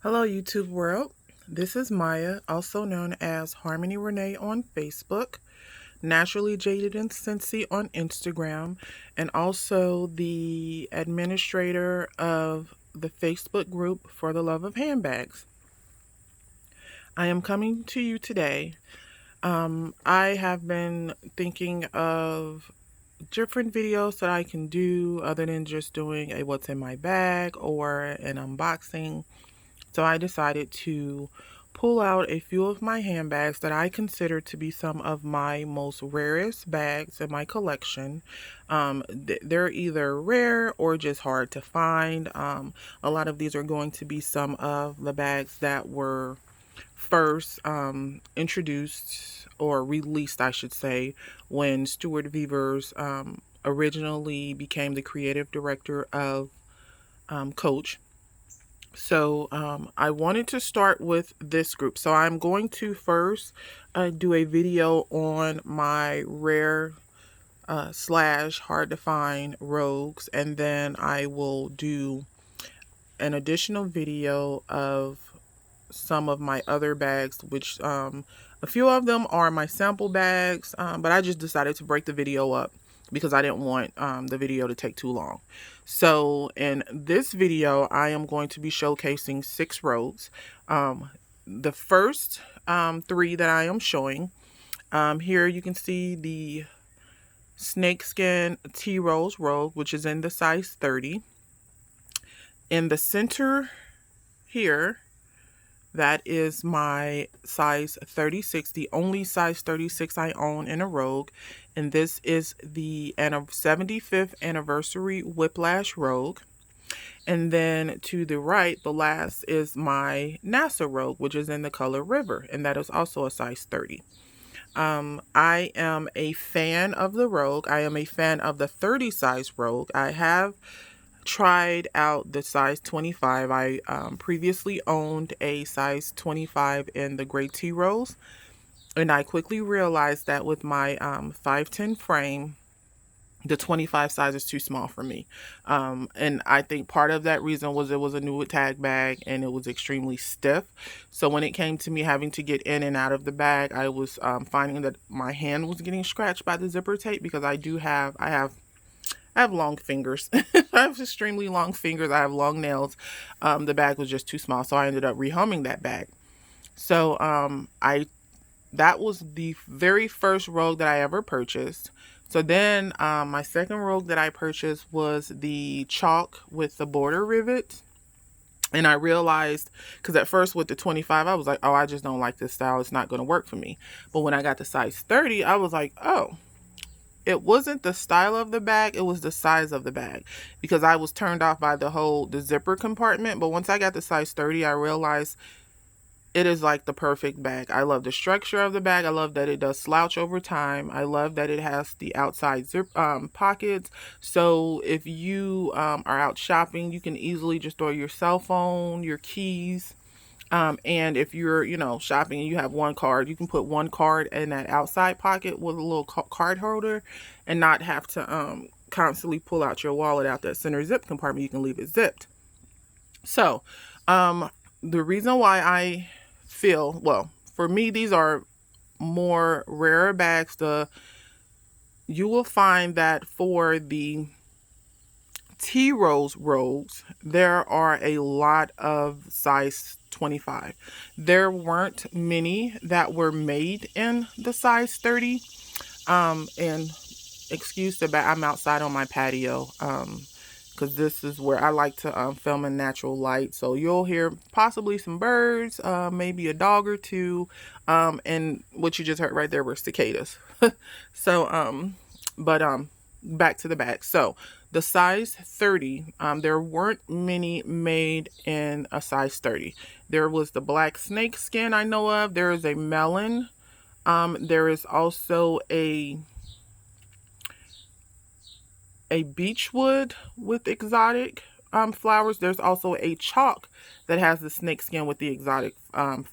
Hello, YouTube world. This is Maya, also known as Harmony Renee on Facebook, Naturally Jaded and Scentsy on Instagram, and also the administrator of the Facebook group For the Love of Handbags. I am coming to you today. I have been thinking of different videos that I can do other than just doing a what's in my bag or an unboxing. So I decided to pull out a few of my handbags that I consider to be some of my most rarest bags in my collection. They're either rare or just hard to find. A lot of these are going to be some of the bags that were first introduced or released, I should say, when Stuart Vevers originally became the creative director of Coach. So I wanted to start with this group. So I'm going to first do a video on my rare slash hard to find rogues, and then I will do an additional video of some of my other bags, which a few of them are my sample bags, but I just decided to break the video up because I didn't want the video to take too long. So in this video, I am going to be showcasing 6 rogues. The first 3 that I am showing, here you can see the snakeskin Tea Rose Rogue, which is in the size 30. In the center here, that is my size 36, the only size 36 I own in a Rogue. And this is the 75th anniversary Whiplash Rogue. And then to the right, the last is my NASA Rogue, which is in the color River. And that is also a size 30. I am a fan of the Rogue. I am a fan of the 30 size Rogue. I have tried out the size 25. I previously owned a size 25 in the gray tea rose, and I quickly realized that with my 5'10" frame, the 25 size is too small for me. And I think part of that reason was it was a new tag bag and it was extremely stiff. So when it came to me having to get in and out of the bag, I was finding that my hand was getting scratched by the zipper tape, because I have long fingers. I have extremely long fingers. I have long nails. The bag was just too small, so I ended up rehoming that bag. So that was the very first Rogue that I ever purchased. So then my second Rogue that I purchased was the chalk with the border rivets. And I realized, because at first with the 25, I was like, oh, I just don't like this style. It's not going to work for me. But when I got the size 30, I was like, oh, it wasn't the style of the bag, it was the size of the bag, because I was turned off by the zipper compartment. But once I got the size 30, I realized it is like the perfect bag. I love the structure of the bag. I love that it does slouch over time. I love that it has the outside zip pockets. So if you are out shopping, you can easily just throw your cell phone, your keys, and if you're, shopping and you have one card, you can put one card in that outside pocket with a little card holder and not have to constantly pull out your wallet out that center zip compartment. You can leave it zipped. So, the reason why I feel, well, for me, these are more rarer bags. You will find that for the Tea Rose Rogues, there are a lot of size 25. There weren't many that were made in the size 30. And excuse the back, I'm outside on my patio, because this is where I like to film in natural light. So you'll hear possibly some birds, maybe a dog or two, and what you just heard right there were cicadas. So, back to the bag. So the size 30, there weren't many made in a size 30. There was the black snake skin I know of. There is a melon. There is also a beechwood with exotic flowers. There's also a chalk that has the snake skin with the exotic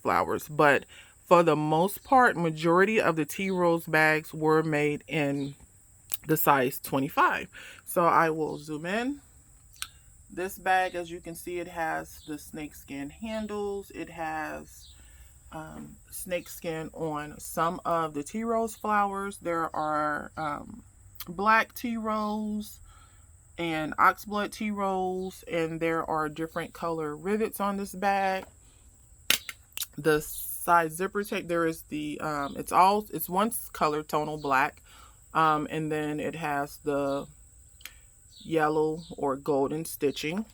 flowers. But for the most part, majority of the Tea Rose bags were made in the size 25. So I will zoom in This bag, as you can see, it has the snakeskin handles. It has snakeskin on some of the tea rose flowers. There are black tea rose and oxblood tea rose, and there are different color rivets on this bag. The side zipper tape, there is the it's one color, tonal black, and then it has the yellow or golden stitching.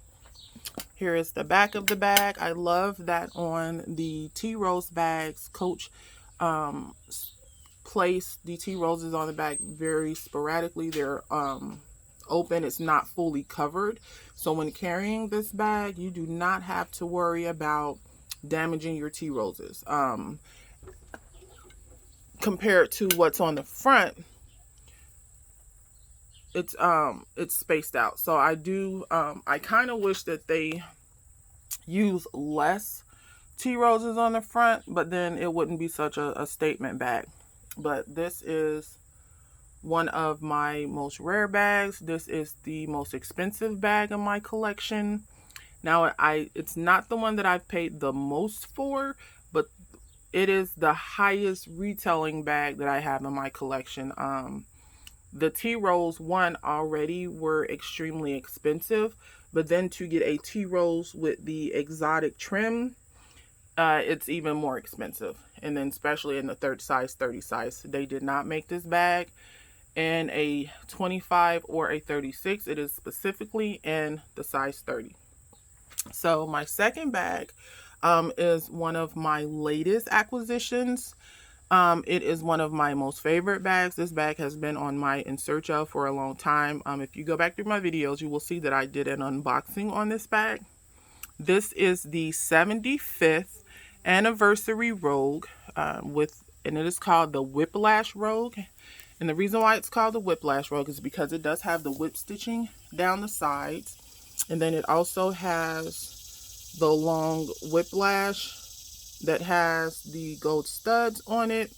Here is the back of the bag. I love that on the tea rose bags, Coach place the tea roses on the back very sporadically. They're open, it's not fully covered, so when carrying this bag you do not have to worry about damaging your tea roses. Compared to what's on the front, it's spaced out. So I kind of wish that they use less tea roses on the front, but then it wouldn't be such a statement bag. But this is one of my most rare bags. This is the most expensive bag in my collection. Now, it's not the one that I've paid the most for, but it is the highest retailing bag that I have in my collection. The tea rose one already were extremely expensive, but then to get a tea rose with the exotic trim, it's even more expensive. And then especially in the size 30 size, they did not make this bag in a 25 or a 36. It is specifically in the size 30. So my second bag is one of my latest acquisitions. It is one of my most favorite bags. This bag has been on my in search of for a long time. If you go back through my videos, you will see that I did an unboxing on this bag. This is the 75th anniversary Rogue, and it is called the Whiplash Rogue. And the reason why it's called the Whiplash Rogue is because it does have the whip stitching down the sides. And then it also has the long whiplash that has the gold studs on it.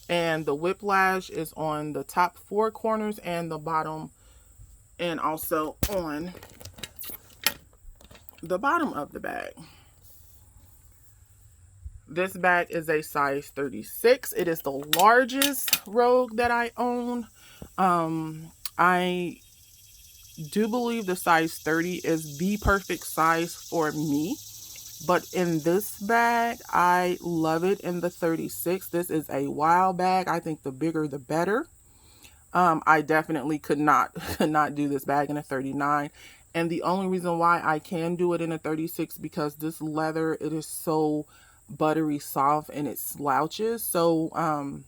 And the whiplash is on the top 4 corners and the bottom, and also on the bottom of the bag. This bag is a size 36. It is the largest Rogue that I own. I do believe the size 30 is the perfect size for me. But in this bag, I love it in the 36. This is a wild bag. I think the bigger the better. I definitely could not do this bag in a 39. And the only reason why I can do it in a 36 because this leather, it is so buttery soft and it slouches. So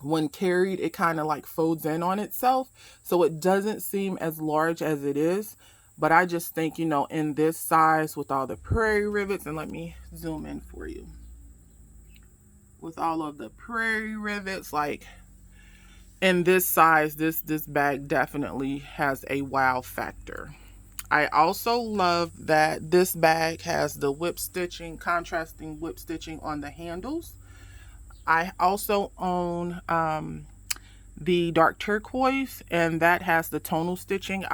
when carried, it kind of like folds in on itself. So it doesn't seem as large as it is. But I just think, you know, in this size with all the prairie rivets, and let me zoom in for you. With all of the prairie rivets, like in this size, this bag definitely has a wow factor. I also love that this bag has the whip stitching, contrasting whip stitching on the handles. I also own the dark turquoise, and that has the tonal stitching.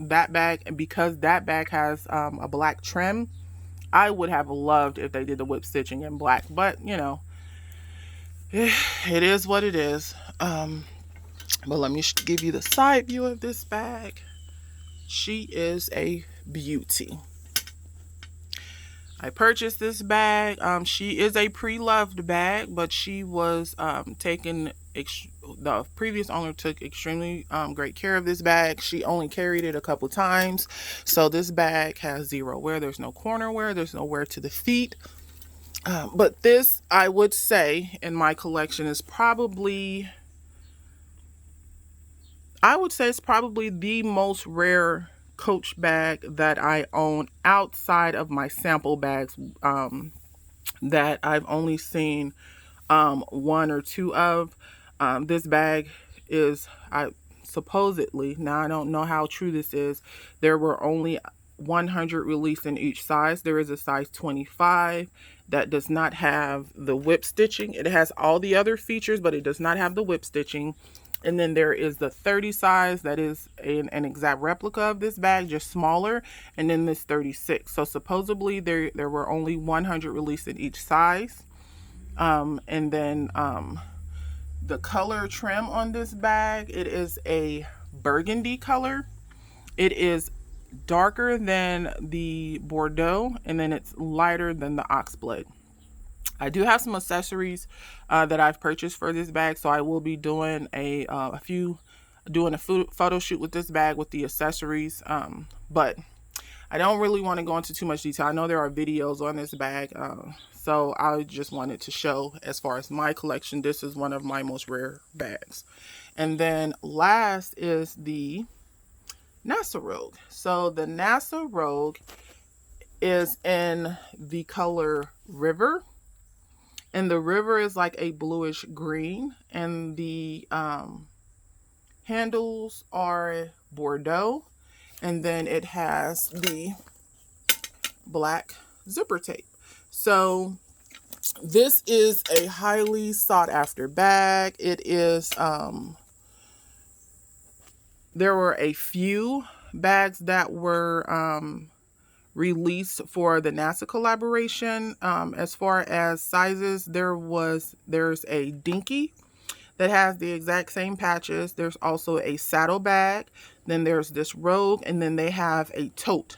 That bag, because that bag has a black trim, I would have loved if they did the whip stitching in black, but you know, it is what it is. But let me give you the side view of this bag. She is a beauty. I purchased this bag. She is a pre-loved bag, but she was the previous owner took extremely great care of this bag. She only carried it a couple times. So this bag has zero wear. There's no corner wear. There's no wear to the feet. But this, I would say, in my collection is probably, it's probably the most rare Coach bag that I own outside of my sample bags that I've only seen one or two of. This bag is, supposedly, now I don't know how true this is, there were only 100 released in each size. There is a size 25 that does not have the whip stitching. It has all the other features, but it does not have the whip stitching. And then there is the 30 size that is an exact replica of this bag, just smaller. And then this 36. So supposedly there were only 100 released in each size. And then the color trim on this bag, it is a burgundy color. It is darker than the Bordeaux, and then it's lighter than the Oxblood. I do have some accessories that I've purchased for this bag, so I will be doing a photo shoot with this bag with the accessories. But I don't really want to go into too much detail. I know there are videos on this bag, so I just wanted to show, as far as my collection, this is one of my most rare bags. And then last is the NASA Rogue. So the NASA Rogue is in the color River. And the river is like a bluish green. And the handles are Bordeaux. And then it has the black zipper tape. So this is a highly sought after bag. It is, there were a few bags that were released for the NASA collaboration. As far as sizes, there's a dinky that has the exact same patches. There's also a saddle bag. Then there's this Rogue, and then they have a tote.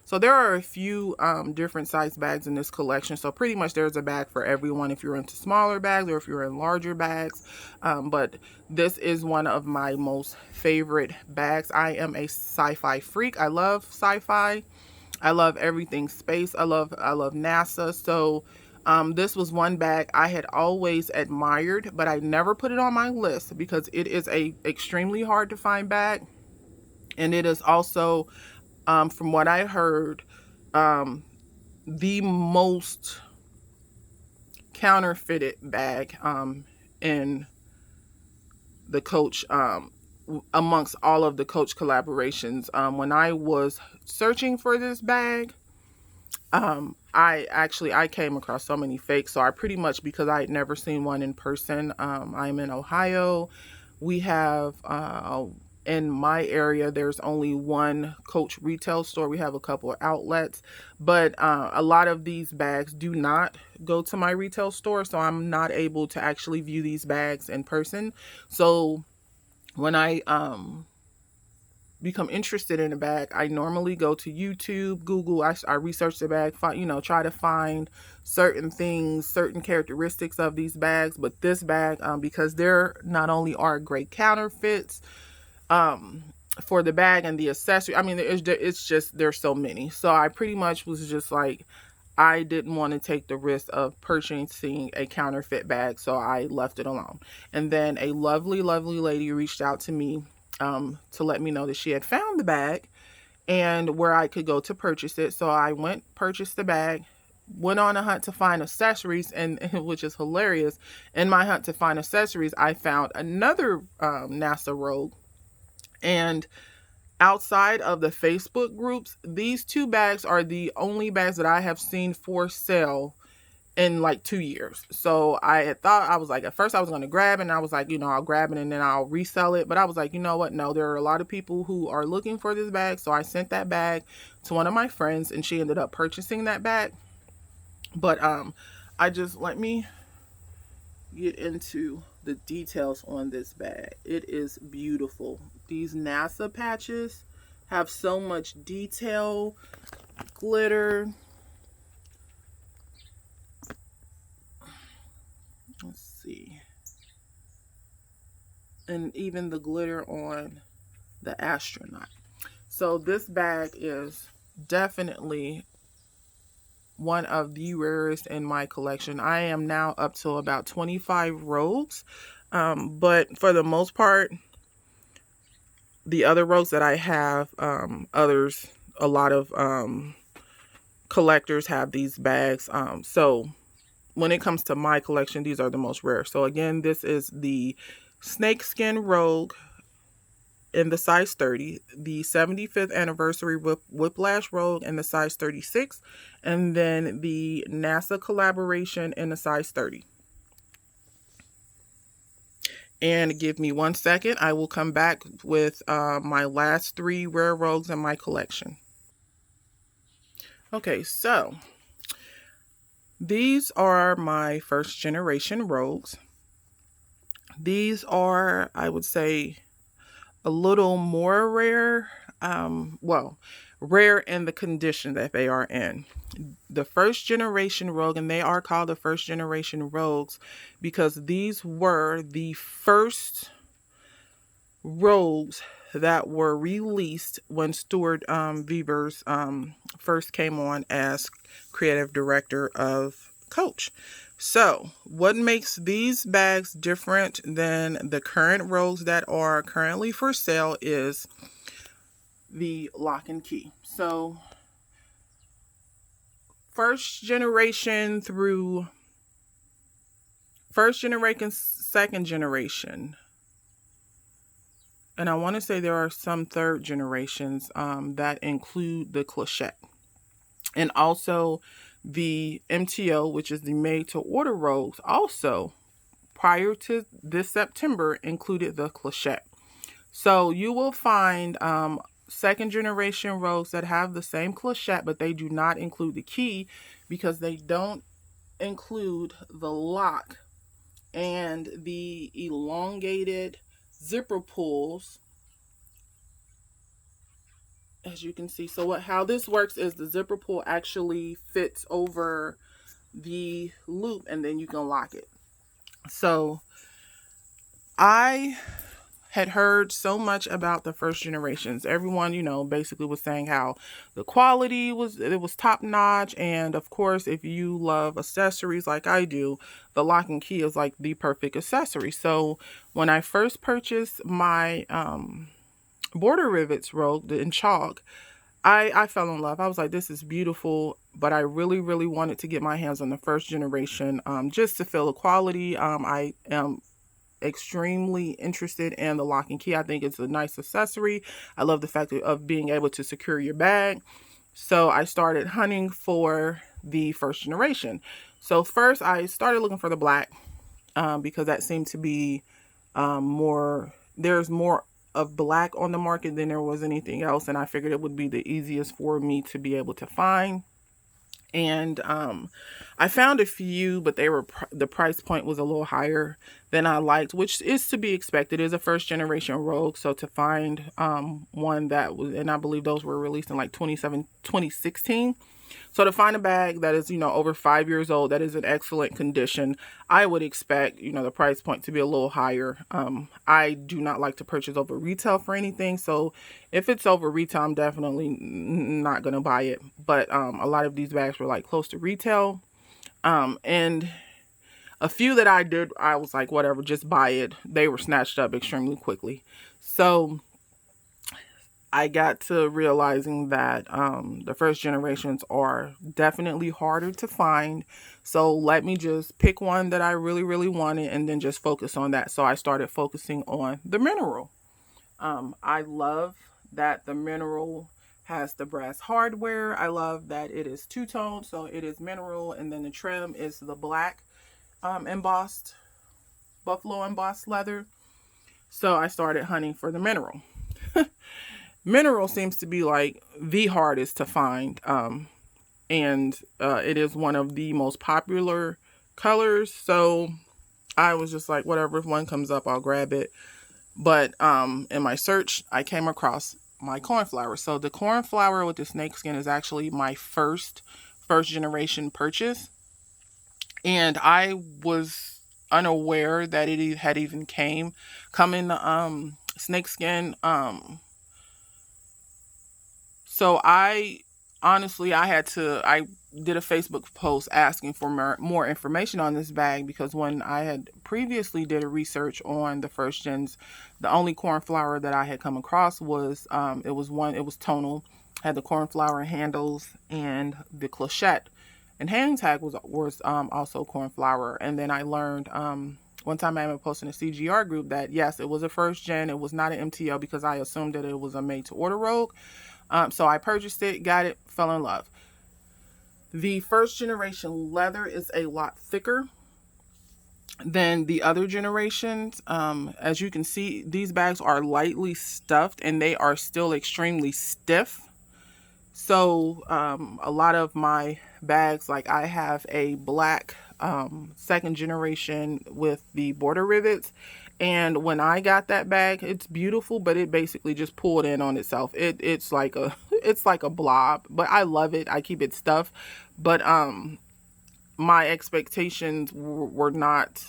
So there are a few different size bags in this collection. So pretty much there's a bag for everyone if you're into smaller bags or if you're in larger bags. But this is one of my most favorite bags. I am a sci-fi freak. I love sci-fi. I love everything space. I love NASA. So this was one bag I had always admired, but I never put it on my list because it is a extremely hard to find bag. And it is also, from what I heard, the most counterfeited bag in the Coach, amongst all of the Coach collaborations. When I was searching for this bag, I came across so many fakes. So I pretty much, because I had never seen one in person, I'm in Ohio. We have, in my area, there's only one Coach retail store. We have a couple of outlets, but a lot of these bags do not go to my retail store, so I'm not able to actually view these bags in person. So when I become interested in a bag, I normally go to YouTube, Google. I research the bag, try to find certain things, certain characteristics of these bags. But this bag, because there not only are great counterfeits for the bag and the accessory, I mean, it's just, there's so many. So I pretty much was just like, I didn't want to take the risk of purchasing a counterfeit bag, so I left it alone. And then a lovely, lovely lady reached out to me to let me know that she had found the bag and where I could go to purchase it. So I purchased the bag, went on a hunt to find accessories, and which is hilarious. In my hunt to find accessories, I found another NASA Rogue. And outside of the Facebook groups, these two bags are the only bags that I have seen for sale in like 2 years. So I had thought, I was like, at first I was going to grab it, and I was like, I'll grab it and then I'll resell it. But I was like, you know what? No, there are a lot of people who are looking for this bag. So I sent that bag to one of my friends, and she ended up purchasing that bag. But let me get into the details on this bag. It is beautiful. These NASA patches have so much detail, glitter. Let's see. And even the glitter on the astronaut. So this bag is definitely one of the rarest in my collection. I am now up to about 25 rogues. But for the most part, the other rogues that I have, a lot of collectors have these bags. So when it comes to my collection, these are the most rare. So again, this is the Snakeskin Rogue in the size 30, the 75th anniversary Whiplash Rogue in the size 36, and then the NASA collaboration in the size 30. And give me 1 second. I will come back with my last 3 rare rogues in my collection. Okay, so these are my first generation rogues. These are, I would say, a little more rare. Well, rare in the condition that they are in. The first generation rogue, and they are called the first generation rogues because these were the first rogues that were released when Stuart Vevers first came on as creative director of Coach. So, what makes these bags different than the current rogues that are currently for sale is the lock and key. So, first generation, second generation, and I want to say there are some third generations that include the clochette. And also the MTO, which is the made to order rogues, also prior to this September included the clochette. So you will find second generation rogues that have the same clochette, but they do not include the key because they don't include the lock and the elongated zipper pulls, as you can see. So how this works is the zipper pull actually fits over the loop and then you can lock it. So I had heard so much about the first generations. Everyone, basically was saying how the quality was top notch, and of course, if you love accessories like I do, the lock and key is like the perfect accessory. So when I first purchased my border rivets rogue in chalk, I fell in love. I was like, this is beautiful, but I really, really wanted to get my hands on the first generation just to feel the quality. I am extremely interested in the lock and key. I think it's a nice accessory. I love the fact of being able to secure your bag. So I started hunting for the first generation. So first I started looking for the black because that seemed to be there's more of black on the market than there was anything else. And I figured it would be the easiest for me to be able to find. And I found a few, but the price point was a little higher than I liked, which is to be expected. It is a first generation rogue, so to find one that was, and I believe those were released in like 2016. So to find a bag that is, over 5 years old, that is in excellent condition, I would expect, the price point to be a little higher. I do not like to purchase over retail for anything. So if it's over retail, I'm definitely not going to buy it. But a lot of these bags were like close to retail. And a few that I did, I was like, whatever, just buy it. They were snatched up extremely quickly. So I got to realizing that the first generations are definitely harder to find. So let me just pick one that I really, really wanted and then just focus on that. So I started focusing on the mineral. I love that the mineral has the brass hardware. I love that it is two-tone. So it is mineral and then the trim is the black embossed, buffalo embossed leather. So I started hunting for the mineral. Mineral seems to be like the hardest to find, and it is one of the most popular colors. So I was just like, whatever, if one comes up, I'll grab it. But in my search, I came across my cornflower. So the cornflower with the snakeskin is actually my first generation purchase, and I was unaware that it had even come in the snakeskin. So I did a Facebook post asking for more information on this bag because when I had previously did a research on the first gens, the only cornflower that I had come across was, it was tonal, had the cornflower handles and the clochette, and hang tag was also cornflower. And then I learned, one time I had posted in a CGR group that yes, it was a first gen, it was not an MTO because I assumed that it was a made to order rogue. So I purchased it, got it, fell in love. The first generation leather is a lot thicker. than the other generations. As you can see, these bags are lightly stuffed and they are still extremely stiff. So a lot of my bags, like I have a black second generation with the border rivets. And when I got that bag, it's beautiful, but it basically just pulled in on itself. It's like a it's like a blob, but I love it. I keep it stuffed. But my expectations were not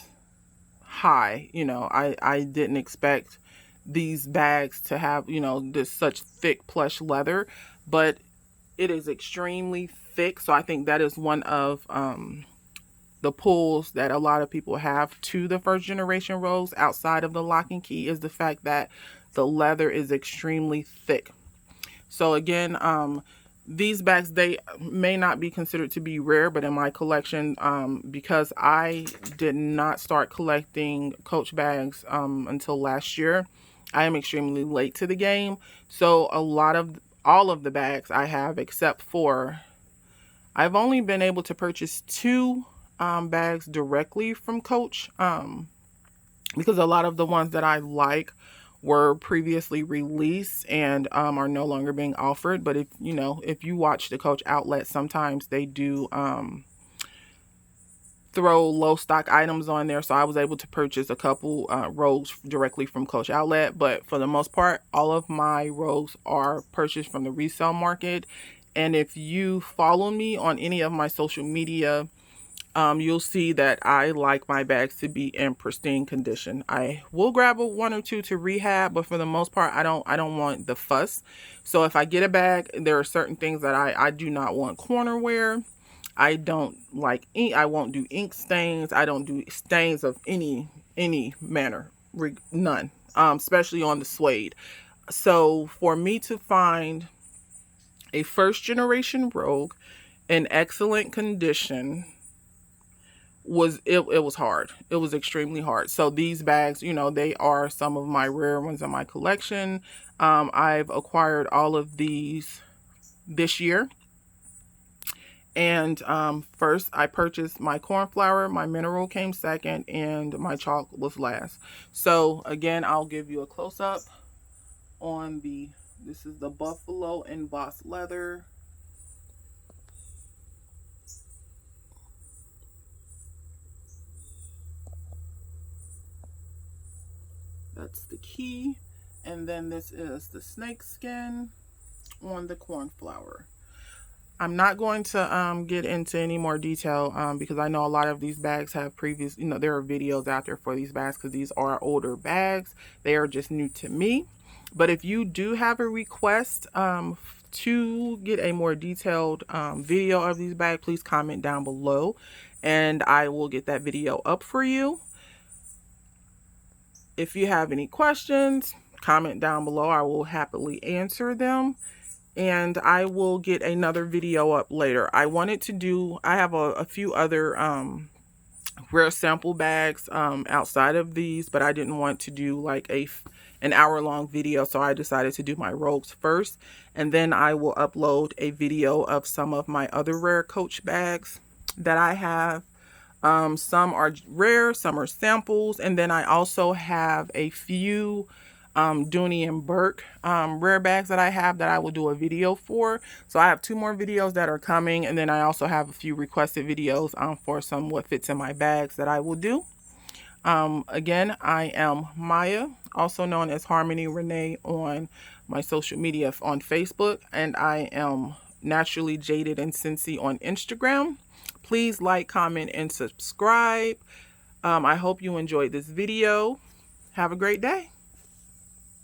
high. You know, I didn't expect these bags to have, you know, this such thick plush leather, but it is extremely thick. So I think that is one of the pulls that a lot of people have to the first generation Rogues outside of the lock and key, is the fact that the leather is extremely thick. So again, these bags, they may not be considered to be rare, but in my collection, because I did not start collecting Coach bags until last year, I am extremely late to the game. So all of the bags I have, except for, I've only been able to purchase 2 bags directly from Coach, because a lot of the ones that I like were previously released and are no longer being offered. But if you watch the Coach outlet, sometimes they do throw low stock items on there. So I was able to purchase a couple Rogues directly from Coach outlet. But for the most part, all of my Rogues are purchased from the resale market. And if you follow me on any of my social media, you'll see that I like my bags to be in pristine condition. I will grab one or two to rehab, but for the most part, I don't want the fuss. So if I get a bag, there are certain things that I do not want corner wear. I don't like ink. I won't do ink stains. I don't do stains of any manner, none. Especially on the suede. So for me to find a first generation Rogue in excellent condition it was hard. It was extremely hard. So these bags, you know, they are some of my rare ones in my collection. I've acquired all of these this year. And first I purchased my cornflower, my mineral came second, and my chalk was last. So again, I'll give you a close-up on this is the buffalo embossed leather. That's the key. And then this is the snake skin on the cornflower. I'm not going to get into any more detail because I know a lot of these bags have previous, you know, there are videos out there for these bags because these are older bags. They are just new to me. But if you do have a request to get a more detailed video of these bags, please comment down below and I will get that video up for you. If you have any questions, comment down below. I will happily answer them. And I will get another video up later. I have a few other rare sample bags outside of these, but I didn't want to do like an hour-long video, so I decided to do my Rogues first. And then I will upload a video of some of my other rare Coach bags that I have. Some are rare, some are samples, and then I also have a few Dooney and Burke rare bags that I have that I will do a video for. So I have 2 more videos that are coming, and then I also have a few requested videos for some what fits in my bags that I will do. Again, I am Maya, also known as Harmony Renee on my social media on Facebook, and I am Naturally Jaded and Cincy on Instagram. Please like, comment, and subscribe. I hope you enjoyed this video. Have a great day.